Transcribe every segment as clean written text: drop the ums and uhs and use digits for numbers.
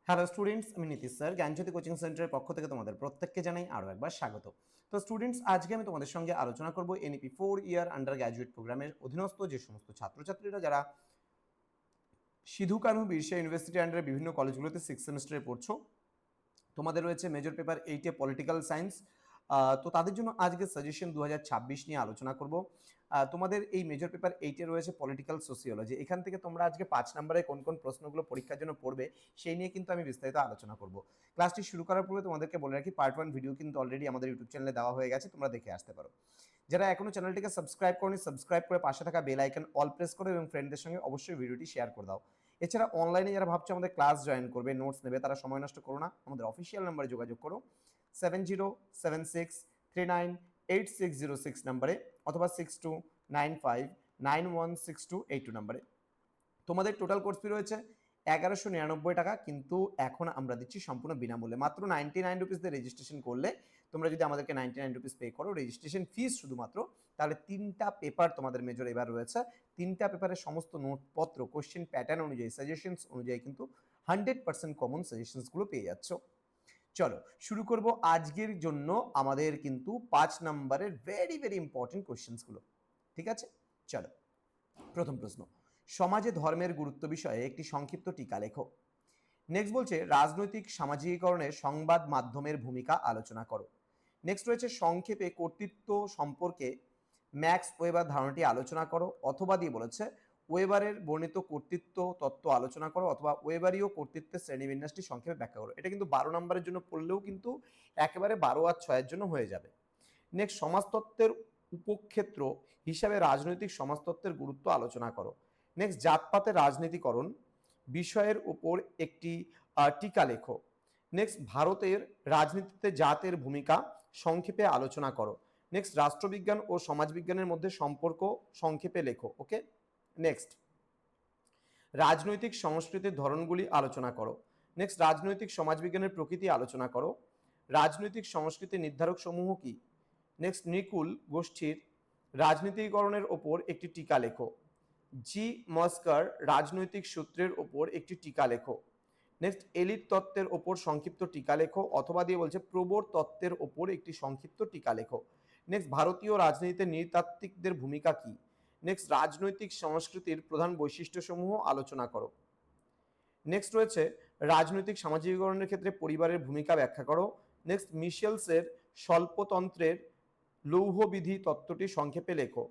Hello students, আমি Nitish sir জ্ঞানজ্যোতি coaching সেন্টারের পক্ষ থেকে তোমাদের প্রত্যেককে জানাই আরও একবার স্বাগত। তো স্টুডেন্টস, আজকে আমি তোমাদের সঙ্গে আলোচনা করব এনইপি 4 ইয়ার আন্ডার গ্র্যাজুয়েট প্রোগ্রামের অধীনস্থ যে সমস্ত ছাত্রছাত্রীরা যারা সিধু কানহু বিরসা ইউনিভার্সিটি আন্ডারে বিভিন্ন কলেজগুলোতে 6 সেমিস্টারে পড়ছো। তোমাদের রয়েছে মেজর পেপার 8-এ পলিটিক্যাল সায়েন্স। তো তাদের জন্য আজকে সাজেশন 2026 নিয়ে আলোচনা করব। তোমাদের এই মেজর পেপার 8-এ রয়েছে পলিটিক্যাল সোসিওলজি। এখান থেকে তোমরা আজকে 5 নম্বরে কোন কোন প্রশ্নগুলো পরীক্ষার জন্য পড়বে সেই নিয়ে কিন্তু আমি বিস্তারিত আলোচনা করব। ক্লাসটি শুরু করার পূর্বে তোমাদেরকে বলে রাখি, পার্ট 1 ভিডিও কিন্তু অলরেডি আমাদের ইউটিউব চ্যানেলে দেওয়া হয়ে গেছে, তোমরা দেখে আসতে পারো। যারা এখনো চ্যানেলটিকে সাবস্ক্রাইব করনি, সাবস্ক্রাইব করে পাশে থাকা বেল আইকন অল প্রেস করো এবং ফ্রেন্ডদের সঙ্গে অবশ্যই ভিডিওটি শেয়ার করে দাও। এছাড়া অনলাইনে যারা ভাবছো আমাদের ক্লাস জয়েন করবে, নোটস নেবে, তারা সময় নষ্ট করো না, আমাদের অফিসিয়াল নাম্বারে যোগাযোগ করো 7076398606 নাম্বারে অথবা 6295916282 নাম্বারে। তোমাদের টোটাল কোর্স ফি রয়েছে 1199 টাকা, কিন্তু এখন আমরা দিচ্ছি সম্পূর্ণ বিনামূল্যে। মাত্র 99 রুপিস দিয়ে রেজিস্ট্রেশন করলে তোমরা যদি আমাদেরকে 99 রুপিস পে করো রেজিস্ট্রেশন ফিস শুধুমাত্র, তাহলে 3টা পেপার তোমাদের মেজর এবার রয়েছে। 3টা পেপারের সমস্ত নোটপত্র কোশ্চেন প্যাটার্ন অনুযায়ী সাজেশনস অনুযায়ী কিন্তু 100% কমন সাজেশনসগুলো পেয়ে যাচ্ছ। চলো শুরু করব আজকের জন্য আমাদের কিন্তু 5 নম্বরের ভেরি ভেরি ইম্পর্টেন্ট কোশ্চেন্সগুলো। ঠিক আছে, চলো প্রথম প্রশ্ন, সমাজে ধর্মের গুরুত্ব বিষয়ে একটি সংক্ষিপ্ত টিকা লেখো। নেক্সট বলছে রাজনৈতিক সামাজিকীকরণে সংবাদ মাধ্যমের ভূমিকা আলোচনা করো। নেক্সট রয়েছে সংক্ষেপে কর্তৃত্ব সম্পর্কে ম্যাক্স ওয়েবার ধারণাটি আলোচনা করো, অথবা দিয়ে বলেছে ওয়েবারের বর্ণিত কর্তৃত্ব তত্ত্ব আলোচনা করো, অথবা ওয়েবারীয় কর্তৃত্বের শ্রেণীবিন্যাসটি সংক্ষেপে ব্যাখ্যা করো। এটা কিন্তু 12 নম্বরের জন্য পড়লেও কিন্তু একেবারে 12 আর 6-এর জন্য হয়ে যাবে। নেক্সট সমাজতত্ত্বের উপক্ষেত্র হিসাবে রাজনৈতিক সমাজতত্ত্বের গুরুত্ব আলোচনা করো। নেক্সট জাতপাতের রাজনীতিকরণ বিষয়ের উপর একটি টিকা লেখো। নেক্সট ভারতের রাজনীতিতে জাতের ভূমিকা সংক্ষেপে আলোচনা করো। নেক্সট রাষ্ট্রবিজ্ঞান ও সমাজবিজ্ঞানের মধ্যে সম্পর্ক সংক্ষেপে লেখো। ওকে, নেক্সট রাজনৈতিক সংস্কৃতির ধরনগুলি আলোচনা করো। নেক্সট রাজনৈতিক সমাজবিজ্ঞানের প্রকৃতি আলোচনা করো। রাজনৈতিক সংস্কৃতির নির্ধারক সমূহ কি। নেক্সট নিকুল গোষ্ঠীর রাজনীতিকরণের ওপর একটি টিকা লেখো। জি মস্কার রাজনৈতিক সূত্রের ওপর একটি টিকা লেখো। নেক্সট এলিট তত্ত্বের ওপর সংক্ষিপ্ত টিকা লেখো, অথবা দিয়ে বলছে প্রবর তত্ত্বের ওপর একটি সংক্ষিপ্ত টিকা লেখো। নেক্সট ভারতীয় রাজনীতিতে নৃতাত্ত্বিকদের ভূমিকা কি। নেক্সট রাজনৈতিক সংস্কৃতির প্রধান বৈশিষ্ট্যসমূহ আলোচনা করো। নেক্সট রয়েছে রাজনৈতিক সামাজিকীকরণের ক্ষেত্রে পরিবারের ভূমিকা ব্যাখ্যা করো। নেক্সট মিশেলসের স্বল্পতন্ত্রের লৌহবিধি তত্ত্বটি সংক্ষেপে লেখো।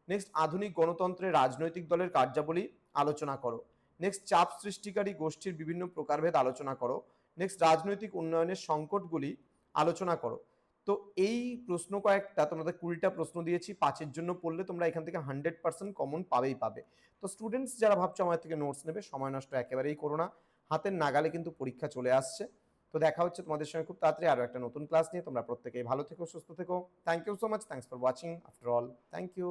নেক্সট আধুনিক গণতন্ত্রের রাজনৈতিক দলের কার্যাবলী আলোচনা করো। নেক্সট চাপ সৃষ্টিকারী গোষ্ঠীর বিভিন্ন প্রকারভেদ আলোচনা করো। নেক্সট রাজনৈতিক উন্নয়নের সংকটগুলি আলোচনা করো। তো এই প্রশ্ন কয়েকটা, তোমাদের 20টা প্রশ্ন দিয়েছি, 5-এর জন্য পড়লে তোমরা এখান থেকে 100% কমন পাবেই পাবে। তো স্টুডেন্টস যারা ভাবছো আমার থেকে নোটস নেবে, সময় নষ্ট একেবারেই করো না, হাতের নাগালে কিন্তু পরীক্ষা চলে আসছে। তো দেখা হচ্ছে তোমাদের সঙ্গে খুব তাড়াতাড়ি আরও একটা নতুন ক্লাস নিয়ে। তোমরা প্রত্যেকেই ভালো থেকো, সুস্থ থেকো। Thank you so much, thanks for watching after all, thank you.